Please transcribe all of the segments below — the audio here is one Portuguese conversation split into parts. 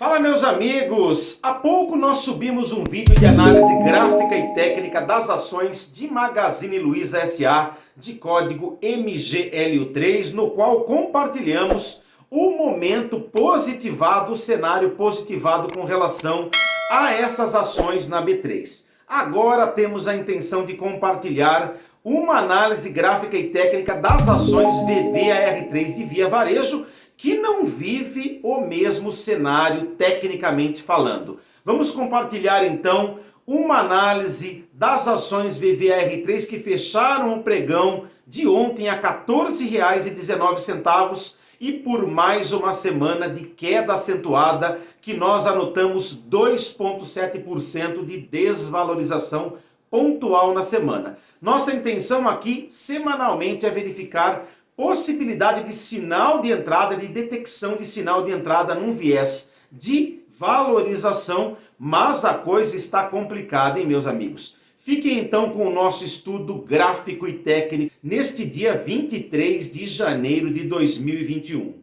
Fala, meus amigos! Há pouco nós subimos um vídeo de análise gráfica e técnica das ações de Magazine Luiza S.A. de código MGLU3, no qual compartilhamos o momento positivado, o cenário positivado com relação a essas ações na B3. Agora temos a intenção de compartilhar uma análise gráfica e técnica das ações VVAR3 de Via Varejo, que não vive o mesmo cenário tecnicamente falando. Vamos compartilhar então uma análise das ações VVAR3 que fecharam o pregão de ontem a R$ 14,19 e por mais uma semana de queda acentuada que nós anotamos 2,7% de desvalorização pontual na semana. Nossa intenção aqui semanalmente é verificar possibilidade de sinal de entrada, de detecção de sinal de entrada num viés de valorização, mas a coisa está complicada, hein, meus amigos? Fiquem então com o nosso estudo gráfico e técnico neste dia 23 de janeiro de 2021.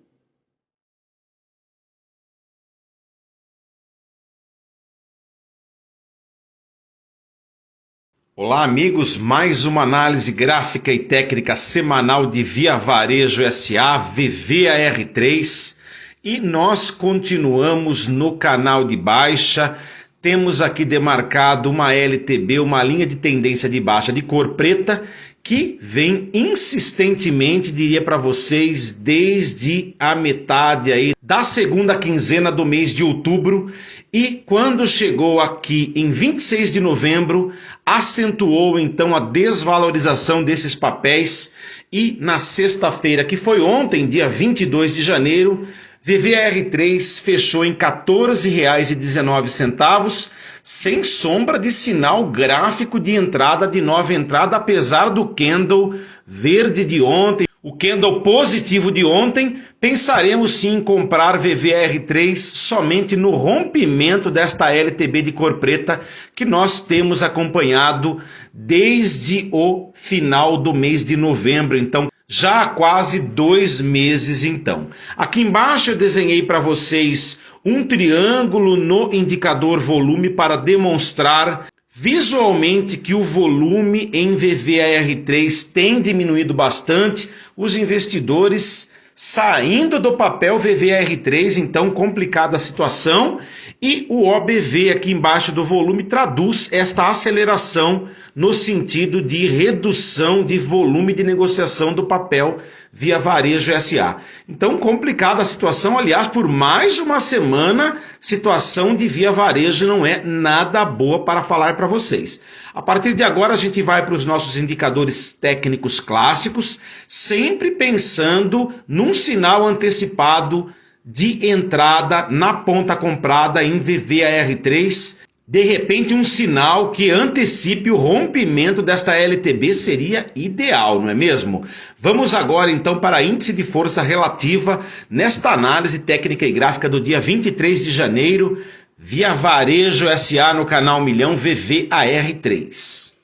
Olá, amigos, mais uma análise gráfica e técnica semanal de Via Varejo S.A. VVAR3 e nós continuamos no canal de baixa. Temos aqui demarcado uma LTB, uma linha de tendência de baixa de cor preta, que vem insistentemente, diria para vocês, desde a metade aí da segunda quinzena do mês de outubro. E quando chegou aqui em 26 de novembro, acentuou então a desvalorização desses papéis e na sexta-feira, que foi ontem, dia 22 de janeiro, VVAR3 fechou em R$ 14,19, sem sombra de sinal gráfico de entrada, de nova entrada, apesar do candle verde de ontem, o candle positivo de ontem. Pensaremos sim em comprar VVAR3 somente no rompimento desta LTB de cor preta que nós temos acompanhado desde o final do mês de novembro, então já há quase 2 meses então. Aqui embaixo eu desenhei para vocês um triângulo no indicador volume para demonstrar visualmente que o volume em VVAR3 tem diminuído bastante, os investidores saindo do papel VVAR3, então complicada a situação, e o OBV aqui embaixo do volume traduz esta aceleração no sentido de redução de volume de negociação do papel Via Varejo S.A. Então complicada a situação, aliás, por mais uma semana, situação de Via Varejo não é nada boa para falar para vocês. A partir de agora a gente vai para os nossos indicadores técnicos clássicos, sempre pensando num sinal antecipado de entrada na ponta comprada em VVAR3. De repente um sinal que antecipe o rompimento desta LTB seria ideal, não é mesmo? Vamos agora então para índice de força relativa nesta análise técnica e gráfica do dia 23 de janeiro, Via Varejo S.A. no canal Milhão VVAR3.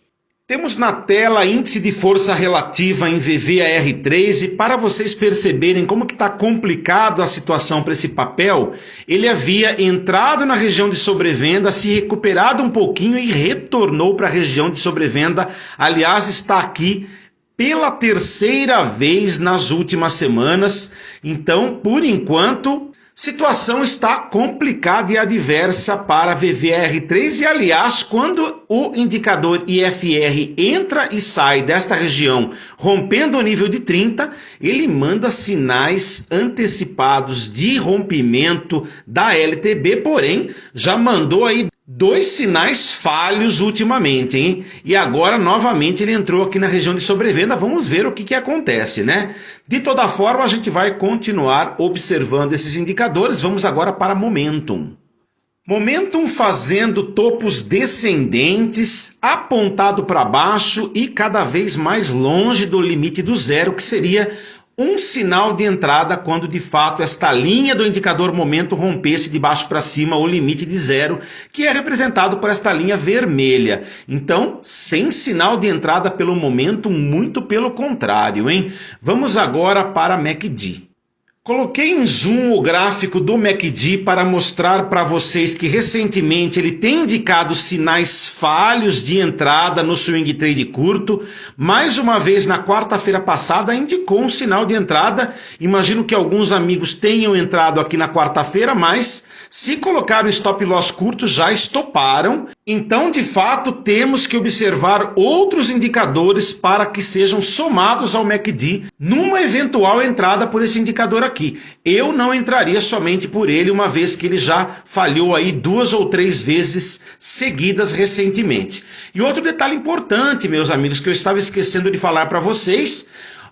Temos na tela índice de força relativa em VVAR3 e para vocês perceberem como que está complicada a situação para esse papel, ele havia entrado na região de sobrevenda, se recuperado um pouquinho e retornou para a região de sobrevenda. Aliás, está aqui pela terceira vez nas últimas semanas. Então, por enquanto, situação está complicada e adversa para VVAR3 e, aliás, quando o indicador IFR entra e sai desta região, rompendo o nível de 30, ele manda sinais antecipados de rompimento da LTB, porém, já mandou aí 2 sinais falhos ultimamente, hein? E agora, novamente, ele entrou aqui na região de sobrevenda. Vamos ver o que acontece, né? De toda forma, a gente vai continuar observando esses indicadores. Vamos agora para Momentum. Momentum fazendo topos descendentes, apontado para baixo e cada vez mais longe do limite do zero, que seria um sinal de entrada quando de fato esta linha do indicador momento rompesse de baixo para cima o limite de zero, que é representado por esta linha vermelha. Então, sem sinal de entrada pelo momento, muito pelo contrário, hein? Vamos agora para MACD. Coloquei em zoom o gráfico do MACD para mostrar para vocês que recentemente ele tem indicado sinais falhos de entrada no swing trade curto. Mais uma vez na quarta-feira passada indicou um sinal de entrada. Imagino que alguns amigos tenham entrado aqui na quarta-feira, mas se colocaram stop loss curto já estoparam. Então, de fato, temos que observar outros indicadores para que sejam somados ao MACD numa eventual entrada por esse indicador aqui. Eu não entraria somente por ele, uma vez que ele já falhou aí 2 ou 3 vezes seguidas recentemente. E outro detalhe importante, meus amigos, que eu estava esquecendo de falar para vocês,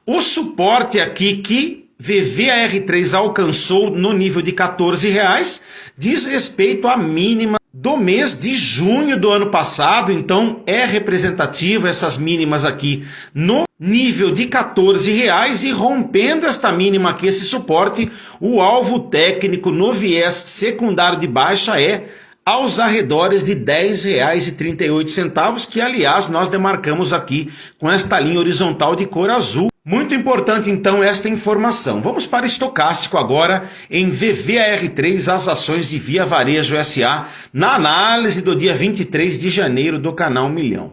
o suporte aqui que VVAR3 alcançou no nível de R$14 diz respeito à mínima do mês de junho do ano passado, então é representativo essas mínimas aqui no nível de R$14 e rompendo esta mínima aqui, esse suporte, o alvo técnico no viés secundário de baixa é aos arredores de R$10,38, que aliás nós demarcamos aqui com esta linha horizontal de cor azul. Muito importante então esta informação. Vamos para estocástico agora em VVAR3, as ações de Via Varejo SA, na análise do dia 23 de janeiro do canal Milhão.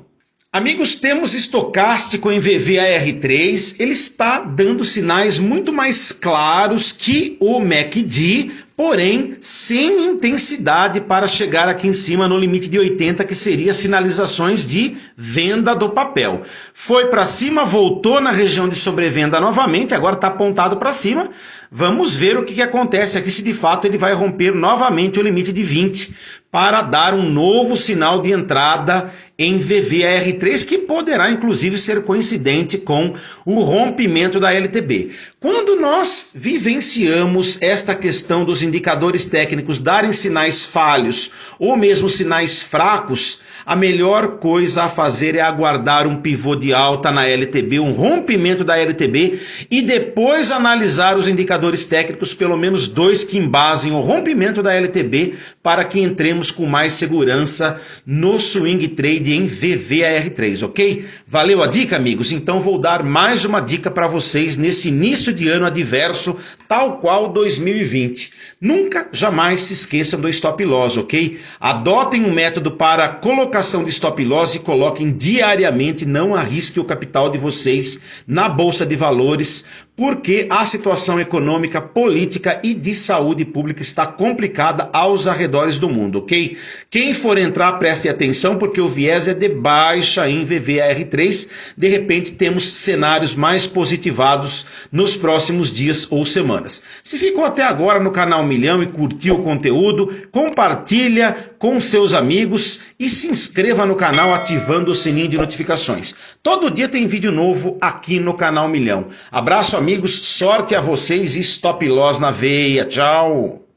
Amigos, temos estocástico em VVAR3, ele está dando sinais muito mais claros que o MACD, porém sem intensidade para chegar aqui em cima no limite de 80, que seria sinalizações de venda do papel. Foi para cima, voltou na região de sobrevenda novamente, agora está apontado para cima. Vamos ver o que acontece aqui, se de fato ele vai romper novamente o limite de 20 para dar um novo sinal de entrada em VVAR3, que poderá inclusive ser coincidente com o rompimento da LTB. Quando nós vivenciamos esta questão dos indicadores técnicos darem sinais falhos ou mesmo sinais fracos, a melhor coisa a fazer é aguardar um pivô de alta na LTB, um rompimento da LTB e depois analisar os indicadores técnicos, pelo menos 2 que embasem o rompimento da LTB, para que entremos com mais segurança no swing trade em VVAR3, ok? Valeu a dica, amigos? Então vou dar mais uma dica para vocês nesse início de ano adverso, tal qual 2020. Nunca, jamais se esqueçam do stop loss, ok? Adotem um método para colocação de stop loss e coloquem diariamente, não arrisque o capital de vocês na Bolsa de Valores, porque a situação econômica, política e de saúde pública está complicada aos arredores do mundo, ok? Quem for entrar, preste atenção, porque o viés é de baixa em VVAR3, de repente temos cenários mais positivados nos próximos dias ou semanas. Se ficou até agora no canal Milhão e curtiu o conteúdo, compartilha com seus amigos e se inscreva no canal ativando o sininho de notificações. Todo dia tem vídeo novo aqui no canal Milhão. Abraço, amigos, sorte a vocês e stop loss na veia. Tchau!